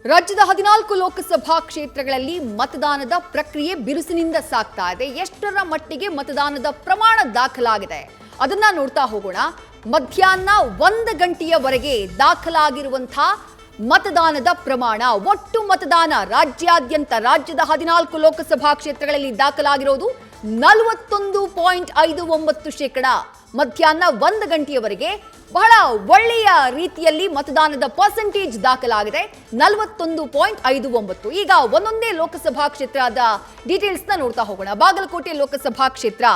ರಾಜ್ಯದ 14 ಲೋಕಸಭಾ ಕ್ಷೇತ್ರಗಳಲ್ಲಿ ಮತದಾನದ ಪ್ರಕ್ರಿಯೆ ಬಿರುಸಿನಿಂದ ಸಾಗ್ತಾ ಇದೆ. ಎಷ್ಟರ ಮಟ್ಟಿಗೆ ಮತದಾನದ ಪ್ರಮಾಣ ದಾಖಲಾಗಿದೆ ಅದನ್ನ ನೋಡ್ತಾ ಹೋಗೋಣ. ಮಧ್ಯಾಹ್ನ 1 ಗಂಟೆಯವರೆಗೆ ದಾಖಲಾಗಿರುವಂತಹ ಮತದಾನದ ಪ್ರಮಾಣ, ಒಟ್ಟು ಮತದಾನ ರಾಜ್ಯದ 14 ಲೋಕಸಭಾ ಕ್ಷೇತ್ರಗಳಲ್ಲಿ ದಾಖಲಾಗಿರೋದು 41.59%. ಮಧ್ಯಾಹ್ನ 1 ಗಂಟೆಯವರೆಗೆ ಬಹಳ ಒಳ್ಳೆಯ ರೀತಿಯಲ್ಲಿ ಮತದಾನದ ಪರ್ಸೆಂಟೇಜ್ ದಾಖಲಾಗಿದೆ 41.59. ಈಗ ಒಂದೊಂದೇ ಲೋಕಸಭಾ ಕ್ಷೇತ್ರದ ಡೀಟೇಲ್ಸ್ನ ನೋಡ್ತಾ ಹೋಗೋಣ. ಬಾಗಲಕೋಟೆ ಲೋಕಸಭಾ ಕ್ಷೇತ್ರ,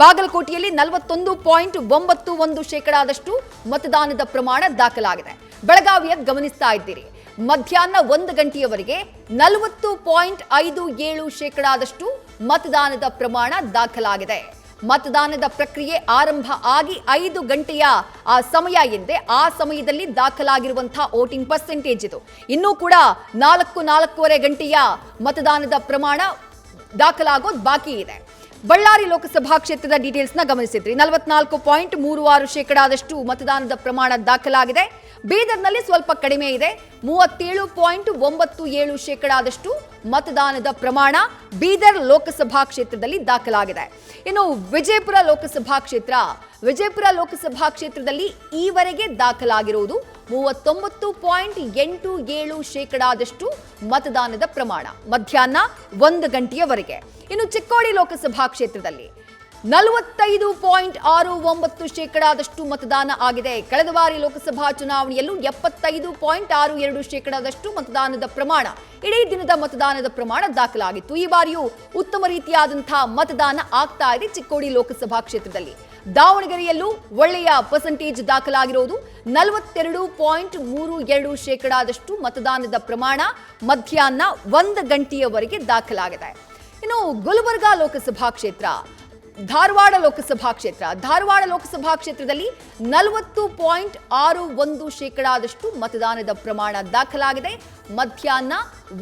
ಬಾಗಲಕೋಟೆಯಲ್ಲಿ 41.91% ಮತದಾನದ ಪ್ರಮಾಣ ದಾಖಲಾಗಿದೆ. ಬೆಳಗಾವಿಯದ್ದು ಗಮನಿಸ್ತಾ ಇದ್ದೀರಿ, ಮಧ್ಯಾಹ್ನ 1 ಗಂಟೆಯವರೆಗೆ 40.57% ಮತದಾನದ ಪ್ರಮಾಣ ದಾಖಲಾಗಿದೆ. ಮತದಾನದ ಪ್ರಕ್ರಿಯೆ ಆರಂಭ ಆಗಿ 5 ಗಂಟೆಯ ಸಮಯ ಎಂದೇ, ಆ ಸಮಯದಲ್ಲಿ ದಾಖಲಾಗಿರುವಂತಹ ವೋಟಿಂಗ್ ಪರ್ಸೆಂಟೇಜ್ ಇದು. ಇನ್ನೂ ಕೂಡ 4-4.25 ಗಂಟೆಯ ಮತದಾನದ ಪ್ರಮಾಣ ದಾಖಲಾಗೋದು ಬಾಕಿ ಇದೆ. ಬಳ್ಳಾರಿ ಲೋಕಸಭಾ ಕ್ಷೇತ್ರದ ಡೀಟೇಲ್ಸ್ನ ಗಮನಿಸಿದ್ರಿ, 44.36% ಮತದಾನದ ಪ್ರಮಾಣ ದಾಖಲಾಗಿದೆ. ಬೀದರ್ನಲ್ಲಿ ಸ್ವಲ್ಪ ಕಡಿಮೆ ಇದೆ, 37.97% ಮತದಾನದ ಪ್ರಮಾಣ ಬೀದರ್ ಲೋಕಸಭಾ ಕ್ಷೇತ್ರದಲ್ಲಿ ದಾಖಲಾಗಿದೆ. ಇನ್ನು ವಿಜಯಪುರ ಲೋಕಸಭಾ ಕ್ಷೇತ್ರದಲ್ಲಿ ಈವರೆಗೆ ದಾಖಲಾಗಿರುವುದು 39.87% ಮತದಾನದ ಪ್ರಮಾಣ ಮಧ್ಯಾಹ್ನ 1 ಗಂಟೆಯವರೆಗೆ. ಇನ್ನು ಚಿಕ್ಕೋಡಿ ಲೋಕಸಭಾ ಕ್ಷೇತ್ರದಲ್ಲಿ 45.69% ಮತದಾನ ಆಗಿದೆ. ಕಳೆದ ಬಾರಿ ಲೋಕಸಭಾ ಚುನಾವಣೆಯಲ್ಲೂ 75.62% ಮತದಾನದ ಪ್ರಮಾಣ, ಇಡೀ ದಿನದ ಮತದಾನದ ಪ್ರಮಾಣ ದಾಖಲಾಗಿತ್ತು. ಈ ಬಾರಿಯೂ ಉತ್ತಮ ರೀತಿಯಾದಂತಹ ಮತದಾನ ಆಗ್ತಾ ಇದೆ ಚಿಕ್ಕೋಡಿ ಲೋಕಸಭಾ ಕ್ಷೇತ್ರದಲ್ಲಿ. ದಾವಣಗೆರೆಯಲ್ಲೂ ಒಳ್ಳೆಯ ಪರ್ಸೆಂಟೇಜ್ ದಾಖಲಾಗಿರುವುದು 42.32% ಮತದಾನದ ಪ್ರಮಾಣ ಮಧ್ಯಾಹ್ನ 1 ಗಂಟೆಯವರೆಗೆ ದಾಖಲಾಗಿದೆ. ಇನ್ನು ಗುಲ್ಬರ್ಗಾ ಲೋಕಸಭಾ ಕ್ಷೇತ್ರ, ಧಾರವಾಡ ಲೋಕಸಭಾ ಕ್ಷೇತ್ರದಲ್ಲಿ 40.61% ಮತದಾನದ ಪ್ರಮಾಣ ದಾಖಲಾಗಿದೆ ಮಧ್ಯಾಹ್ನ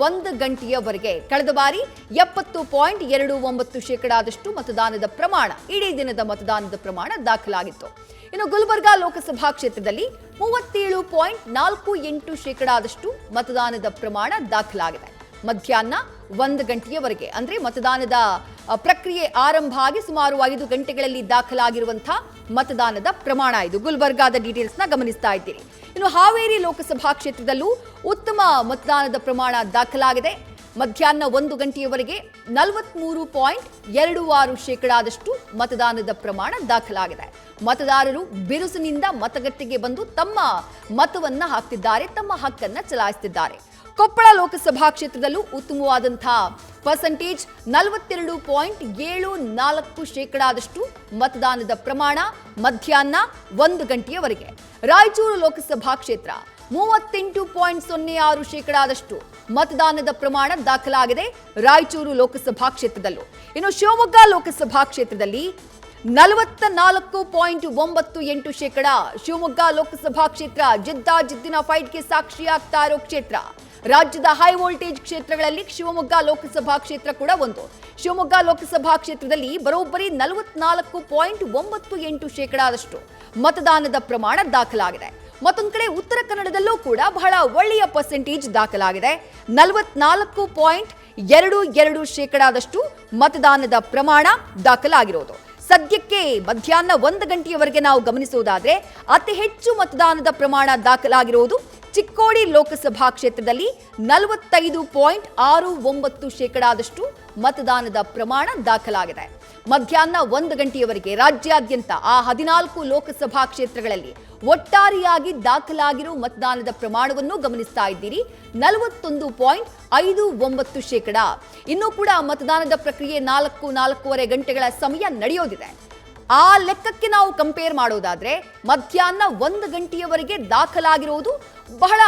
1 ಗಂಟೆಯವರೆಗೆ. ಕಳೆದ ಬಾರಿ 70.29% ಮತದಾನದ ಪ್ರಮಾಣ, ಇಡೀ ದಿನದ ಮತದಾನದ ಪ್ರಮಾಣ ದಾಖಲಾಗಿತ್ತು. ಇನ್ನು ಗುಲ್ಬರ್ಗಾ ಲೋಕಸಭಾ ಕ್ಷೇತ್ರದಲ್ಲಿ 37.48% ಮತದಾನದ ಪ್ರಮಾಣ ದಾಖಲಾಗಿದೆ ಮಧ್ಯಾಹ್ನ 1 ಗಂಟೆಯವರೆಗೆ. ಅಂದ್ರೆ ಮತದಾನದ ಪ್ರಕ್ರಿಯೆ ಆರಂಭ ಆಗಿ ಸುಮಾರು 5 ಗಂಟೆಗಳಲ್ಲಿ ದಾಖಲಾಗಿರುವಂತಹ ಮತದಾನದ ಪ್ರಮಾಣ ಇದು. ಗುಲ್ಬರ್ಗಾದ ಡೀಟೇಲ್ಸ್ನ ಗಮನಿಸ್ತಾ ಇದ್ದೀರಿ. ಇನ್ನು ಹಾವೇರಿ ಲೋಕಸಭಾ ಕ್ಷೇತ್ರದಲ್ಲೂ ಉತ್ತಮ ಮತದಾನದ ಪ್ರಮಾಣ ದಾಖಲಾಗಿದೆ. ಮಧ್ಯಾಹ್ನ 1 ಗಂಟೆಯವರೆಗೆ 43.26% ಮತದಾನದ ಪ್ರಮಾಣ ದಾಖಲಾಗಿದೆ. ಮತದಾರರು ಬಿರುಸಿನಿಂದ ಮತಗಟ್ಟೆಗೆ ಬಂದು ತಮ್ಮ ಮತವನ್ನ ಹಾಕ್ತಿದ್ದಾರೆ, ತಮ್ಮ ಹಕ್ಕನ್ನ ಚಲಾಯಿಸುತ್ತಿದ್ದಾರೆ. ಕೊಪ್ಪಳ ಲೋಕಸಭಾ ಕ್ಷೇತ್ರದಲ್ಲೂ ಉತ್ತಮವಾದಂತಹ ಪರ್ಸೆಂಟೇಜ್ 42.74% ಮತದಾನದ ಪ್ರಮಾಣ ಮಧ್ಯಾಹ್ನ 1 ಗಂಟೆಯವರೆಗೆ. ರಾಯಚೂರು ಲೋಕಸಭಾ ಕ್ಷೇತ್ರ 38.06% ಮತದಾನದ ಪ್ರಮಾಣ ದಾಖಲಾಗಿದೆ ರಾಯಚೂರು ಲೋಕಸಭಾ ಕ್ಷೇತ್ರದಲ್ಲೂ. ಇನ್ನು ಶಿವಮೊಗ್ಗ ಲೋಕಸಭಾ ಕ್ಷೇತ್ರದಲ್ಲಿ 44.98%. ಶಿವಮೊಗ್ಗ ಲೋಕಸಭಾ ಕ್ಷೇತ್ರ ಜಿದ್ದಿನ ಫೈಟ್ಗೆ ಸಾಕ್ಷಿಯಾಗ್ತಾ ಇರೋ ಕ್ಷೇತ್ರ. ರಾಜ್ಯದ ಹೈ ವೋಲ್ಟೇಜ್ ಕ್ಷೇತ್ರಗಳಲ್ಲಿ ಶಿವಮೊಗ್ಗ ಲೋಕಸಭಾ ಕ್ಷೇತ್ರ ಕೂಡ ಒಂದು. ಶಿವಮೊಗ್ಗ ಲೋಕಸಭಾ ಕ್ಷೇತ್ರದಲ್ಲಿ ಬರೋಬ್ಬರಿ 44.98% ಮತದಾನದ ಪ್ರಮಾಣ ದಾಖಲಾಗಿದೆ. ಮತ್ತೊಂದು ಕಡೆ ಉತ್ತರ ಕನ್ನಡದಲ್ಲೂ ಕೂಡ ಬಹಳ ಒಳ್ಳೆಯ ಪರ್ಸೆಂಟೇಜ್ ದಾಖಲಾಗಿದೆ. 44.22% ಮತದಾನದ ಪ್ರಮಾಣ ದಾಖಲಾಗಿರೋದು. ಸದ್ಯಕ್ಕೆ ಮಧ್ಯಾಹ್ನ 1 ಗಂಟೆಯವರೆಗೆ ನಾವು ಗಮನಿಸುವುದಾದ್ರೆ ಅತಿ ಹೆಚ್ಚು ಮತದಾನದ ಪ್ರಮಾಣ ದಾಖಲಾಗಿರುವುದು ಚಿಕ್ಕೋಡಿ ಲೋಕಸಭಾ ಕ್ಷೇತ್ರದಲ್ಲಿ 45.69% ಮತದಾನದ ಪ್ರಮಾಣ ದಾಖಲಾಗಿದೆ. ಮಧ್ಯಾಹ್ನ 1 ಗಂಟೆಯವರೆಗೆ ರಾಜ್ಯಾದ್ಯಂತ ಆ 14 ಲೋಕಸಭಾ ಕ್ಷೇತ್ರಗಳಲ್ಲಿ ಒಟ್ಟಾರೆಯಾಗಿ ದಾಖಲಾಗಿರುವ ಮತದಾನದ ಪ್ರಮಾಣವನ್ನು ಗಮನಿಸ್ತಾ ಇದ್ದೀರಿ, 41.59%. ಇನ್ನೂ ಕೂಡ ಮತದಾನದ ಪ್ರಕ್ರಿಯೆ 4-4.25 ಗಂಟೆಗಳ ಸಮಯ ನಡೆಯೋದಿದೆ. ಆ ಲೆಕ್ಕಕ್ಕೆ ನಾವು ಕಂಪೇರ್ ಮಾಡೋದಾದ್ರೆ ಮಧ್ಯಾಹ್ನ 1 ಗಂಟೆಯವರೆಗೆ ದಾಖಲಾಗಿರುವುದು ಬಹಳ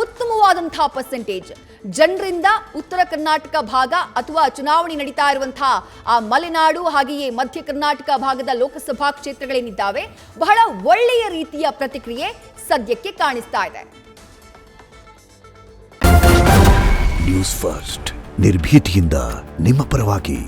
ಉತ್ತಮವಾದಂತಹ ಪರ್ಸೆಂಟೇಜ್. ಜನರಿಂದ ಉತ್ತರ ಕರ್ನಾಟಕ ಭಾಗ ಅಥವಾ ಚುನಾವಣೆ ನಡೀತಾ ಇರುವಂತಹ ಆ ಮಲೆನಾಡು ಹಾಗೆಯೇ ಮಧ್ಯ ಕರ್ನಾಟಕ ಭಾಗದ ಲೋಕಸಭಾ ಕ್ಷೇತ್ರಗಳೇನಿದ್ದಾವೆ, ಬಹಳ ಒಳ್ಳೆಯ ರೀತಿಯ ಪ್ರತಿಕ್ರಿಯೆ ಸದ್ಯಕ್ಕೆ ಕಾಣಿಸ್ತಾ ಇದೆ. ನ್ಯೂಸ್ ಫಸ್ಟ್, ನಿರ್ಭೀತಿಯಿಂದ ನಿಮ್ಮ ಪರವಾಗಿ.